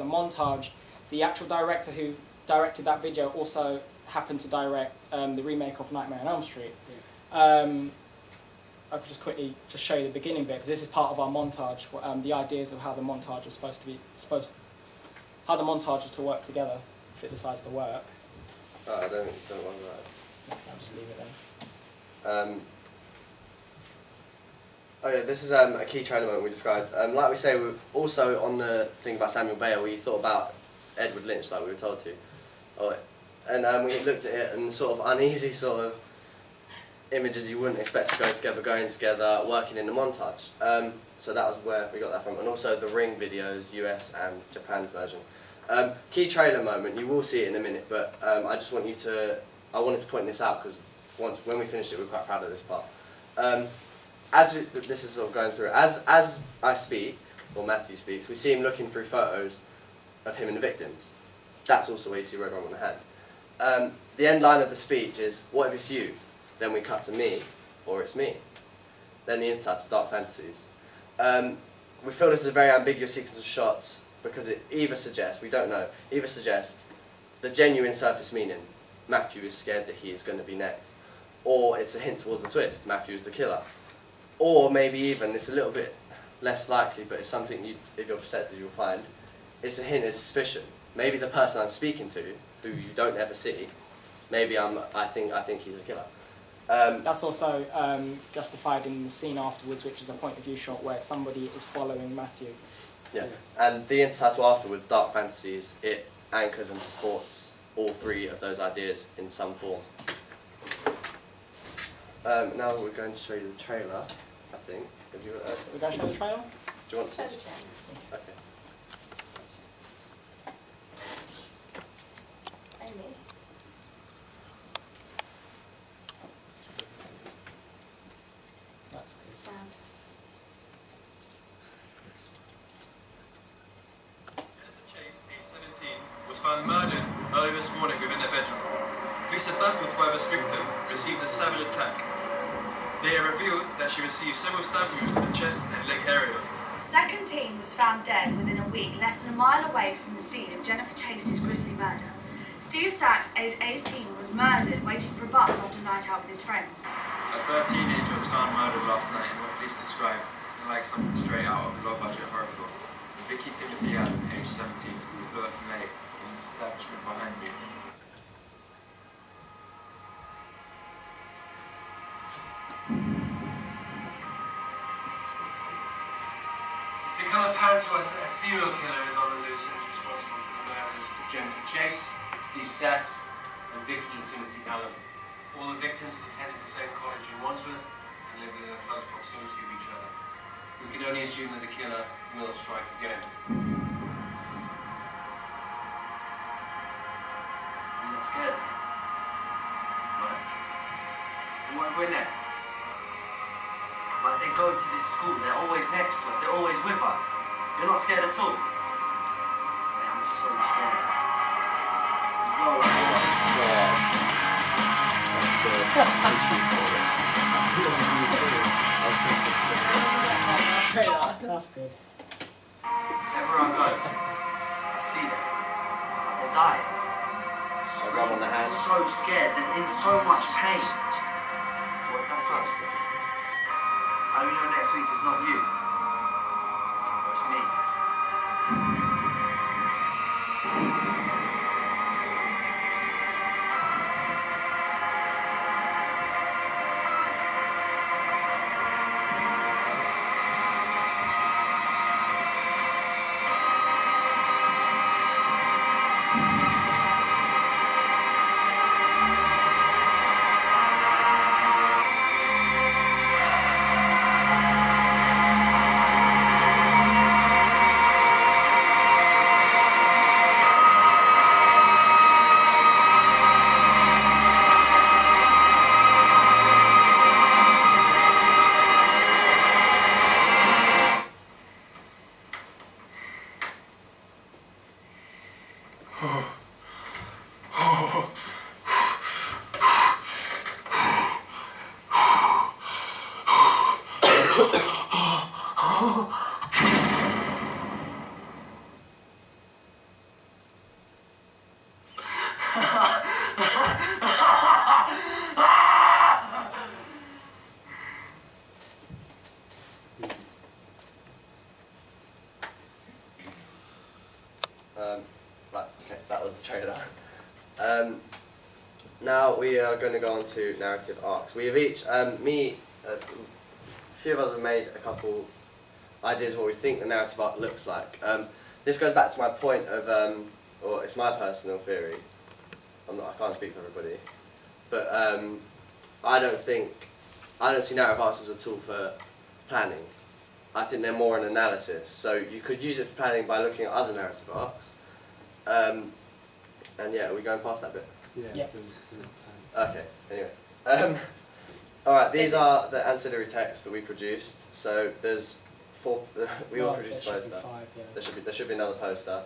montage. The actual director who directed that video also happened to direct the remake of Nightmare on Elm Street. Yeah. I could just quickly just show you the beginning bit, because this is part of our montage. The ideas of how the montage is how the montage is to work together if it decides to work. Oh, I don't want that. I'll just leave it then. Oh yeah, this is a key trailer moment we described. Like we say, we're also on the thing about Samuel Bayer, where you thought about Edward Lynch, like we were told to. And we looked at it and sort of uneasy sort of images you wouldn't expect to go together, going together, working in the montage. So that was where we got that from. And also the Ring videos, US and Japan's version. Key trailer moment, you will see it in a minute, but I wanted to point this out because when we finished it, we were quite proud of this part. This is sort of going through, as I speak, or Matthew speaks, we see him looking through photos of him and the victims. That's also where you see Red Rum on the hand. The end line of the speech is, what if it's you? Then we cut to me, or it's me. Then the inside to Dark Fantasies. We feel this is a very ambiguous sequence of shots because it either suggests, we don't know, the genuine surface meaning, Matthew is scared that he is going to be next. Or it's a hint towards the twist, Matthew is the killer. Or maybe even, it's a little bit less likely, but it's something if you're perceptive you'll find, it's a hint of suspicion. Maybe the person I'm speaking to, who you don't ever see, maybe I think he's a killer. That's also justified in the scene afterwards, which is a point of view shot where somebody is following Matthew. Yeah, and the intertitle afterwards, Dark Fantasies, it anchors and supports all three of those ideas in some form. Now we're going to show you the trailer, I think. We're going to show the trailer? Do you want to? Show the trailer. Okay. Amy. That's good. Sound. Jennifer Chase, age 17, was found murdered early this morning within their bedroom. Police are baffled why this victim received a savage attack. They have revealed that she received several stab wounds to the chest and leg area. Second teen was found dead within a week, less than a mile away from the scene of Jennifer Chase's grisly murder. Steve Sachs, aged 18, was murdered waiting for a bus after a night out with his friends. A 13-teenager was found murdered last night in what police described like something straight out of a low-budget horror film. Vicky Timothy Allen, aged 17, who was working late in this establishment behind me. It's become apparent to us that a serial killer is on the loose and is responsible for the murders of Jennifer Chase, Steve Sachs, and Vicky and Timothy Allen. All the victims had attended the same college in Wandsworth and lived within a close proximity of each other. We can only assume that the killer will strike again. You're not scared? Much. What if we're next? Like, they go to this school, they're always next to us, they're always with us. You're not scared at all? Man, I'm so scared. As well, That's good. wherever I go, I see them. Like, they're dying. A rub on the hand. They're so scared, they're in so much pain. What, that's us? How do we know next week it's not you? Or it's me? Right, okay, that was the trailer. Now we are going to go on to narrative arcs. We have each, a few of us have made a couple ideas of what we think the narrative arc looks like. This goes back to my point of, or it's my personal theory. I can't speak for everybody, but I don't see narrative arcs as a tool for planning. I think they're more an analysis. So you could use it for planning by looking at other narrative arcs. And yeah, are we going past that bit? Yeah. Okay, anyway. Alright, these are the ancillary texts that we produced. So there's 4, we all produced a there should be poster. 5, yeah. There should be another poster.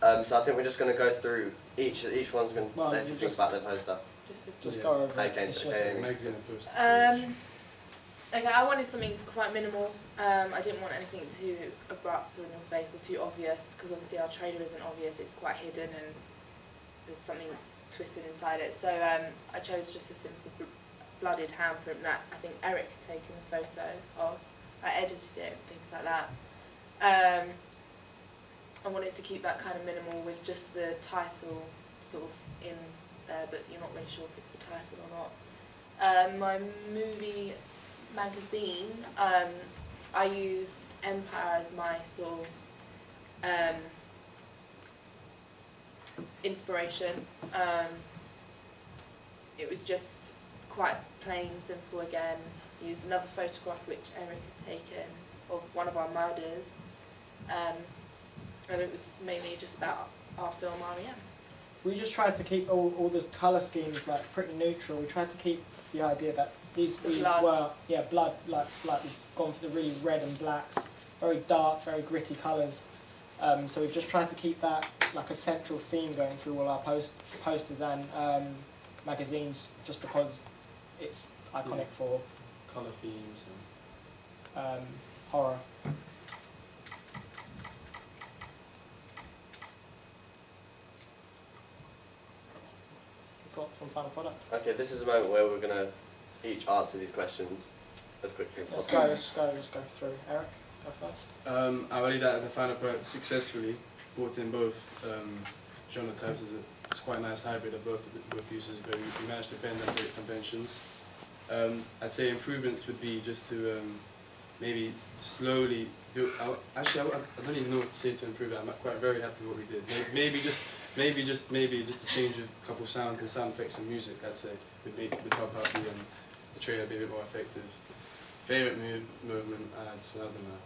So I think we're just going to go through each one's going to Well, say a few we'll things just- about their poster. Just Yeah. go over it. Okay, It's okay. just- Magazine and poster. Okay, I wanted something quite minimal. I didn't want anything too abrupt or in your face or too obvious, because obviously our trailer isn't obvious, it's quite hidden and there's something twisted inside it. So I chose just a simple blooded handprint that I think Eric had taken a photo of. I edited it and things like that. I wanted to keep that kind of minimal with just the title sort of in there, but you're not really sure if it's the title or not. My movie magazine, I used Empire as my sort of inspiration. It was just quite plain, simple again. Used another photograph which Eric had taken of one of our murders, and it was mainly just about our film R.E.M. We just tried to keep all the colour schemes like pretty neutral. We tried to keep the idea that these blood. were blood, like slightly gone for the really red and blacks, very dark, very gritty colours. So we've just tried to keep that like a central theme going through all our posters and magazines, just because it's iconic for Colour themes and horror. Thoughts on final product? Okay, this is a moment where we're going to each answer these questions as quickly as Let's possible. go through. Eric, go first. I believe that the final product successfully brought in both genre types. It's quite a nice hybrid of both uses, but we managed to bend and break conventions. I'd say improvements would be just to maybe slowly build. I don't even know what to say to improve it. I'm quite very happy with what we did. Maybe just to change a couple sounds and sound effects and music. I'd say would help out the trailer be a bit more effective. Favorite movement, I'd say, I don't know.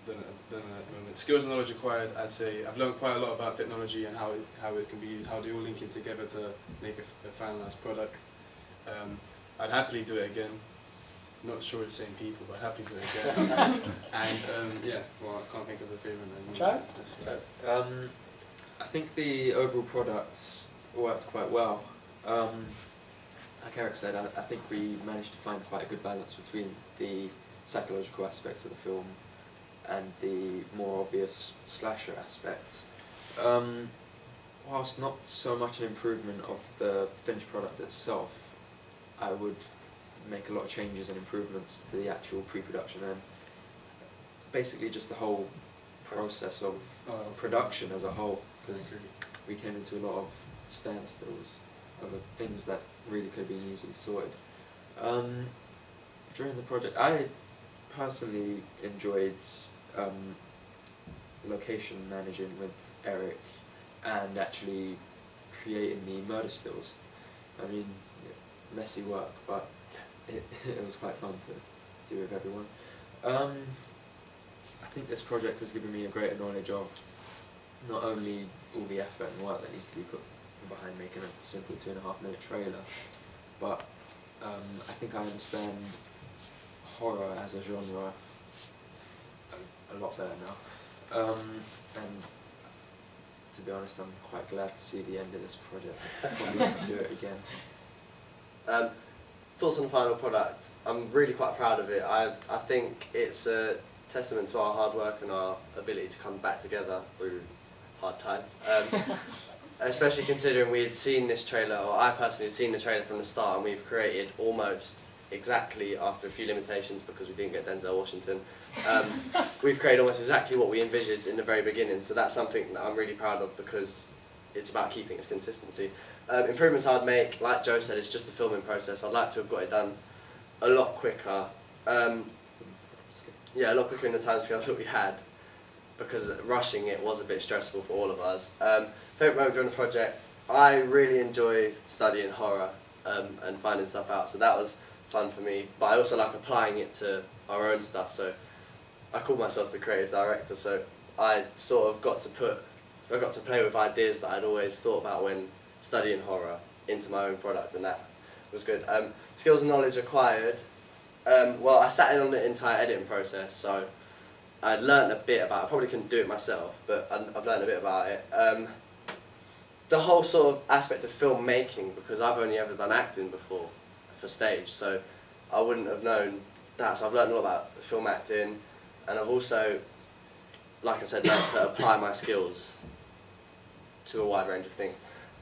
Don't know at the moment. Skills and knowledge acquired, I'd say I've learned quite a lot about technology and how it can be, how they all link in together to make a finalized product. I'd happily do it again. Not sure it's the same people, but I'd happily do it again. And yeah, well, I can't think of a favourite. Joe? That's right. I think the overall products worked quite well. Like Eric said, I think we managed to find quite a good balance between the psychological aspects of the film and the more obvious slasher aspects. Whilst not so much an improvement of the finished product itself, I would make a lot of changes and improvements to the actual pre-production and basically just the whole process of production as a whole, because we came into a lot of standstills over things that really could be easily sorted. During the project, I personally enjoyed location managing with Eric and actually creating the murder stills. I mean, messy work, but it was quite fun to do with everyone. I think this project has given me a greater knowledge of not only all the effort and work that needs to be put behind making a simple 2.5-minute trailer, but I think I understand horror as a genre a lot better now. And to be honest, I'm quite glad to see the end of this project. Probably do it again. Thoughts on the final product. I'm really quite proud of it. I think it's a testament to our hard work and our ability to come back together through hard times. especially considering we had seen this trailer, or I personally had seen the trailer from the start, and we've created almost exactly, after a few limitations because we didn't get Denzel Washington, we've created almost exactly what we envisaged in the very beginning, so that's something that I'm really proud of because it's about keeping its consistency. Improvements I'd make, like Joe said, it's just the filming process. I'd like to have got it done a lot quicker. Yeah, a lot quicker in the timescale that we had, because rushing it was a bit stressful for all of us. Favourite moment during the project, I really enjoy studying horror and finding stuff out, so that was fun for me. But I also like applying it to our own stuff, so I call myself the creative director, so I sort of got to play with ideas that I'd always thought about when studying horror into my own product, and that was good. Skills and knowledge acquired. Well, I sat in on the entire editing process, so I learnt a bit about it. I probably couldn't do it myself, but I've learnt a bit about it. The whole sort of aspect of filmmaking, because I've only ever done acting before for stage, so I wouldn't have known that. So I've learnt a lot about film acting, and I've also, like I said, learnt to apply my skills to a wide range of things.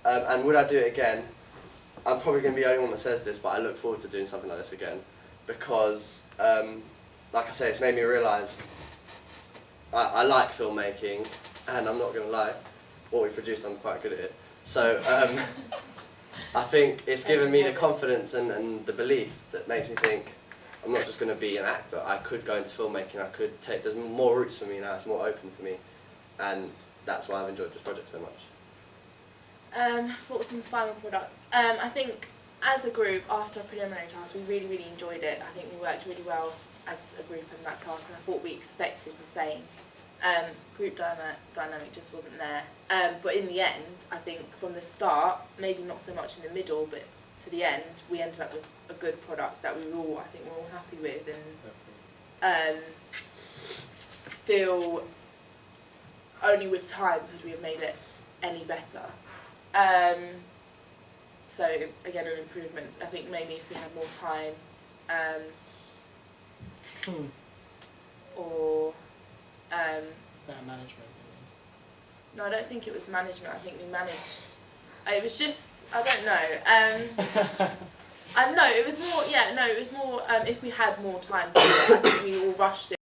And would I do it again? I'm probably going to be the only one that says this, but I look forward to doing something like this again, because, like I say, it's made me realise I like filmmaking, and I'm not going to lie, what we produced, I'm quite good at it. So I think it's given me the confidence and the belief that makes me think I'm not just going to be an actor. I could go into filmmaking, I could take, there's more routes for me now, it's more open for me, and that's why I've enjoyed this project so much. Thoughts on the final product? I think as a group, after a preliminary task, we really, really enjoyed it. I think we worked really well as a group in that task, and I thought we expected the same. Group dynamic just wasn't there. But in the end, I think from the start, maybe not so much in the middle, but to the end, we ended up with a good product that we were all, I think, we're all happy with, and feel only with time could we have made it any better. So again, an improvement. I think maybe if we had more time, or Better management. no, I don't think it was management. I think we managed. It was just, I don't know. No, it was more. Yeah, no, it was more. If we had more time to do it, I think we all rushed it.